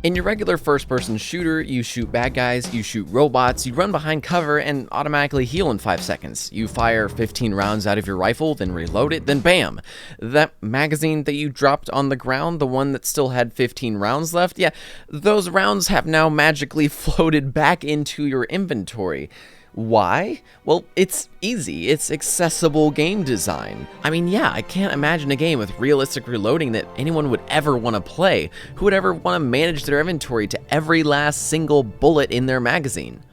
In your regular first-person shooter, you shoot bad guys, you shoot robots, you run behind cover and automatically heal in 5 seconds. You fire 15 rounds out of your rifle, then reload it, then bam! That magazine that you dropped on the ground, the one that still had 15 rounds left, yeah, those rounds have now magically floated back into your inventory. Why? Well, it's easy. It's accessible game design. I mean, yeah, I can't imagine a game with realistic reloading that anyone would ever want to play. Who would ever want to manage their inventory to every last single bullet in their magazine?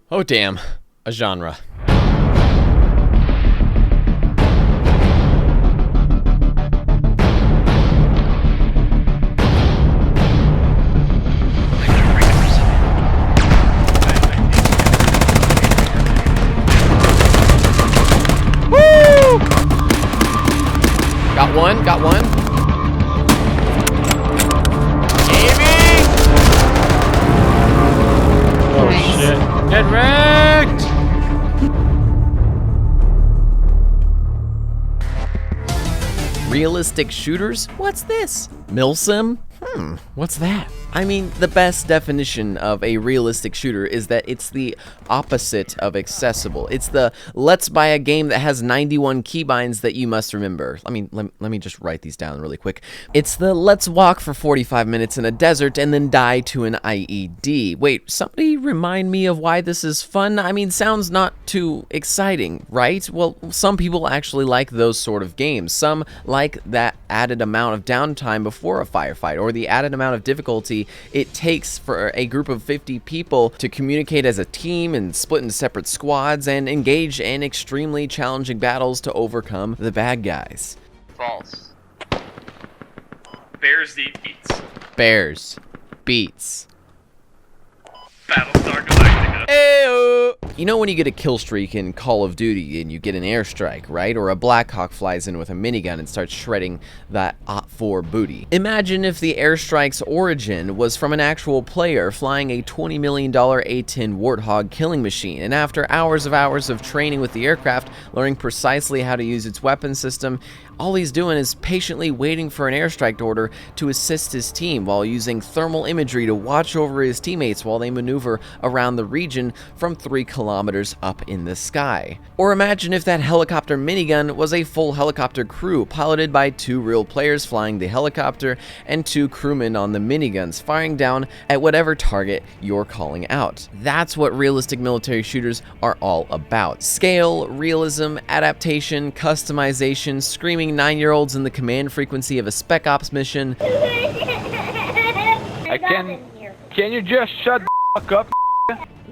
Oh damn, a genre. Got one. Aiming! Oh shit. Get wrecked! Realistic shooters? What's this? Milsim? What's that? I mean, the best definition of a realistic shooter is that it's the opposite of accessible. It's the let's buy a game that has 91 keybinds that you must remember. I mean, let me just write these down really quick. It's the let's walk for 45 minutes in a desert and then die to an IED. Wait, somebody remind me of why this is fun? I mean, sounds not too exciting, right? Well, some people actually like those sort of games. Some like that added amount of downtime before a firefight, or the added amount of difficulty it takes for a group of 50 people to communicate as a team and split into separate squads and engage in extremely challenging battles to overcome the bad guys. False. Bears eat beats. Bears. Beats. Battlestar Galactica. Ayo! You know when you get a kill streak in Call of Duty and you get an airstrike, right? Or a Blackhawk flies in with a minigun and starts shredding that OPFOR booty. Imagine if the airstrike's origin was from an actual player flying a $20 million A-10 Warthog killing machine, and after hours of training with the aircraft, learning precisely how to use its weapon system, all he's doing is patiently waiting for an airstrike order to assist his team while using thermal imagery to watch over his teammates while they maneuver around the region from 3 kilometers up in the sky. Or imagine if that helicopter minigun was a full helicopter crew piloted by 2 real players flying the helicopter and 2 crewmen on the miniguns firing down at whatever target you're calling out. That's what realistic military shooters are all about. Scale, realism, adaptation, customization, screaming 9-year-olds in the command frequency of a Spec Ops mission. Can you just shut the fuck up?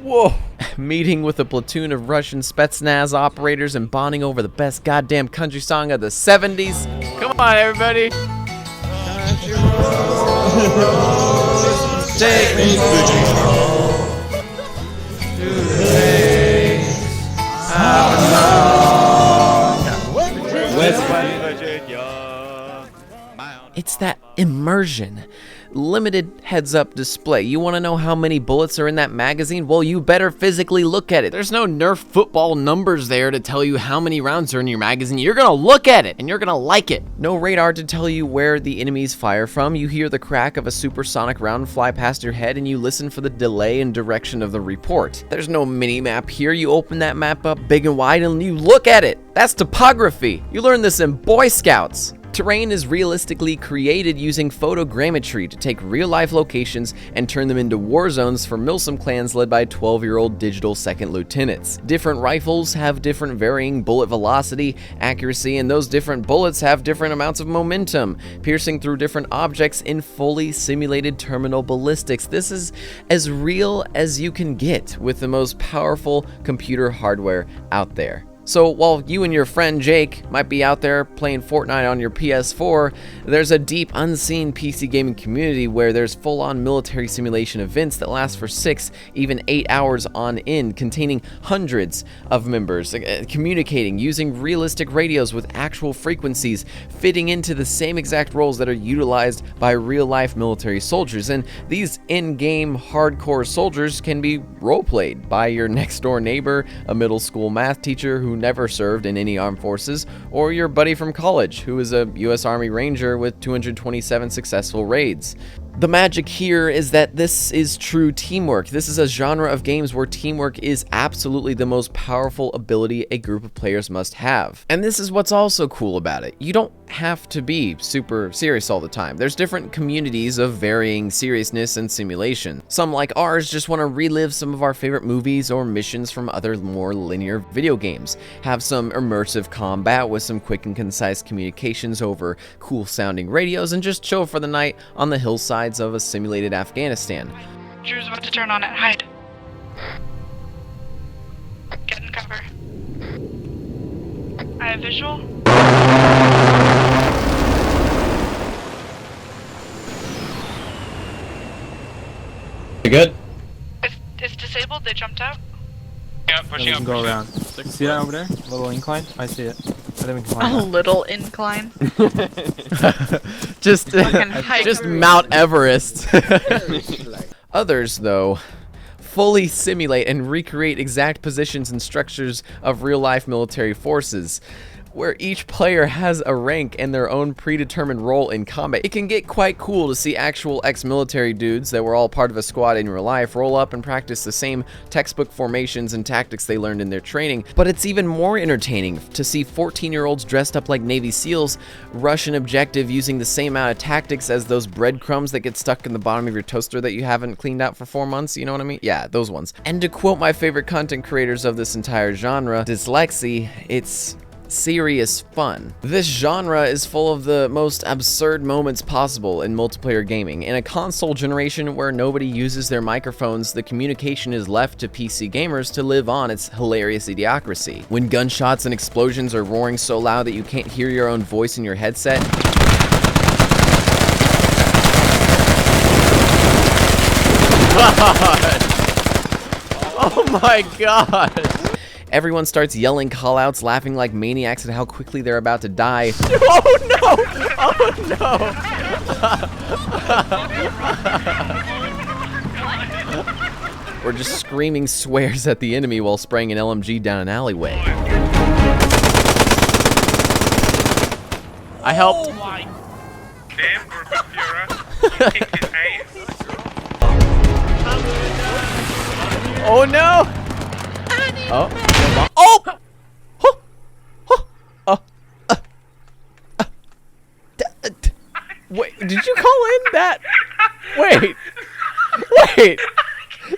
Whoa! Meeting with a platoon of Russian Spetsnaz operators and bonding over the best goddamn country song of the 70s. Come on, everybody! Take me It's that immersion. Limited heads-up display. You want to know how many bullets are in that magazine? Well, you better physically look at it. There's no Nerf football numbers there to tell you how many rounds are in your magazine. You're gonna look at it, and you're gonna like it. No radar to tell you where the enemies fire from. You hear the crack of a supersonic round fly past your head, and you listen for the delay and direction of the report. There's no mini-map here. You open that map up big and wide, and you look at it. That's topography. You learn this in Boy Scouts. Terrain is realistically created using photogrammetry to take real-life locations and turn them into war zones for Milsim clans led by 12-year-old digital second lieutenants. Different rifles have different varying bullet velocity, accuracy, and those different bullets have different amounts of momentum, piercing through different objects in fully simulated terminal ballistics. This is as real as you can get with the most powerful computer hardware out there. So while you and your friend Jake might be out there playing Fortnite on your PS4, there's a deep unseen PC gaming community where there's full-on military simulation events that last for 6, even 8 hours on end, containing hundreds of members, communicating using realistic radios with actual frequencies, fitting into the same exact roles that are utilized by real-life military soldiers. And these in-game hardcore soldiers can be role-played by your next-door neighbor, a middle school math teacher who never served in any armed forces, or your buddy from college who is a U.S. Army Ranger with 227 successful raids. The magic here is that this is true teamwork. This is a genre of games where teamwork is absolutely the most powerful ability a group of players must have. And this is what's also cool about it. You don't have to be super serious all the time. There's different communities of varying seriousness and simulation. Some, like ours, just want to relive some of our favorite movies or missions from other more linear video games, have some immersive combat with some quick and concise communications over cool sounding radios, and just chill for the night on the hillsides of a simulated Afghanistan. Drew's about to turn on it. Hide. Get in cover. I have visual. You good? It's disabled. They jumped out. Yeah, We pushing can up. go around. See that over there? Little incline? I see it. I think we can climb A that. little incline. just Fucking hike. just Mount Everest. Others, though, fully simulate and recreate exact positions and structures of real-life military forces, where each player has a rank and their own predetermined role in combat. It can get quite cool to see actual ex-military dudes that were all part of a squad in real life roll up and practice the same textbook formations and tactics they learned in their training. But it's even more entertaining to see 14-year-olds dressed up like Navy SEALs rush an objective using the same amount of tactics as those breadcrumbs that get stuck in the bottom of your toaster that you haven't cleaned out for 4 months, you know what I mean? Yeah, those ones. And to quote my favorite content creators of this entire genre, Dyslexy, it's serious fun. This genre is full of the most absurd moments possible in multiplayer gaming. In a console generation where nobody uses their microphones, the communication is left to PC gamers to live on its hilarious idiocracy. When gunshots and explosions are roaring so loud that you can't hear your own voice in your headset, oh my god! Everyone starts yelling callouts, laughing like maniacs at how quickly they're about to die. Oh no! Oh no! Or just screaming swears at the enemy while spraying an LMG down an alleyway. I helped. Oh my damn, Fuhrer. You kicked his ass. Oh no! Oh! Oh! Oh! Oh! Wait, did you call in that? Wait! Wait!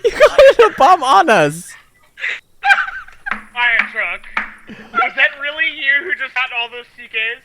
You called in a bomb on us! Fire truck. Was that really you who just got all those CKs?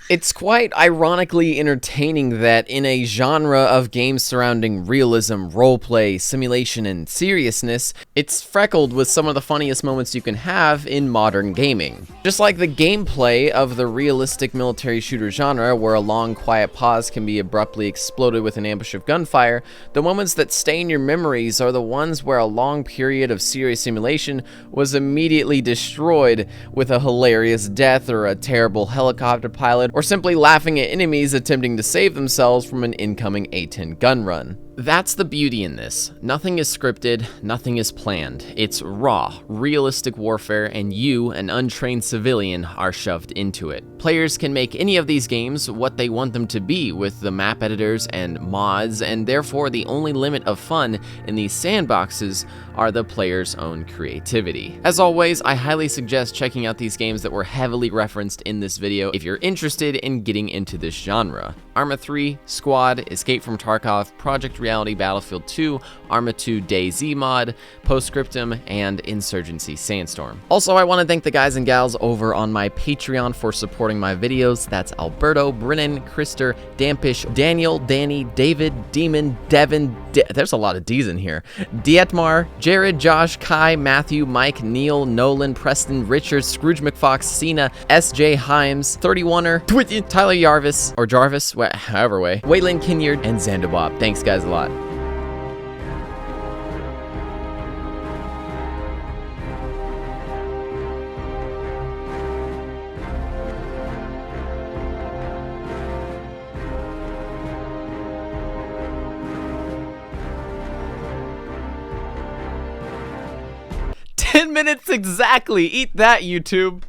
It's quite ironically entertaining that in a genre of games surrounding realism, roleplay, simulation, and seriousness, it's freckled with some of the funniest moments you can have in modern gaming. Just like the gameplay of the realistic military shooter genre, where a long, quiet pause can be abruptly exploded with an ambush of gunfire, the moments that stay in your memories are the ones where a long period of serious simulation was immediately destroyed with a hilarious death or a terrible helicopter pilot, or simply laughing at enemies attempting to save themselves from an incoming A-10 gun run. That's the beauty in this. Nothing is scripted, nothing is planned. It's raw, realistic warfare, and you, an untrained civilian, are shoved into it. Players can make any of these games what they want them to be with the map editors and mods, and therefore the only limit of fun in these sandboxes are the player's own creativity. As always, I highly suggest checking out these games that were heavily referenced in this video if you're interested in getting into this genre. Arma 3, Squad, Escape from Tarkov, Project Reality Battlefield 2, Arma 2 DayZ mod, Postscriptum, and Insurgency Sandstorm. Also, I want to thank the guys and gals over on my Patreon for supporting my videos. That's Alberto, Brennan, Krister, Dampish, Daniel, Danny, David, Demon, Devin, there's a lot of D's in here, Dietmar, Jared, Josh, Kai, Matthew, Mike, Neil, Nolan, Preston, Richard, Scrooge McFox, Cena, SJ Himes, 31er, Tyler Jarvis, or Jarvis, however way, Waylon Kinyard, and Zandabob. Thanks guys a lot. "10 minutes exactly. Eat that, YouTube."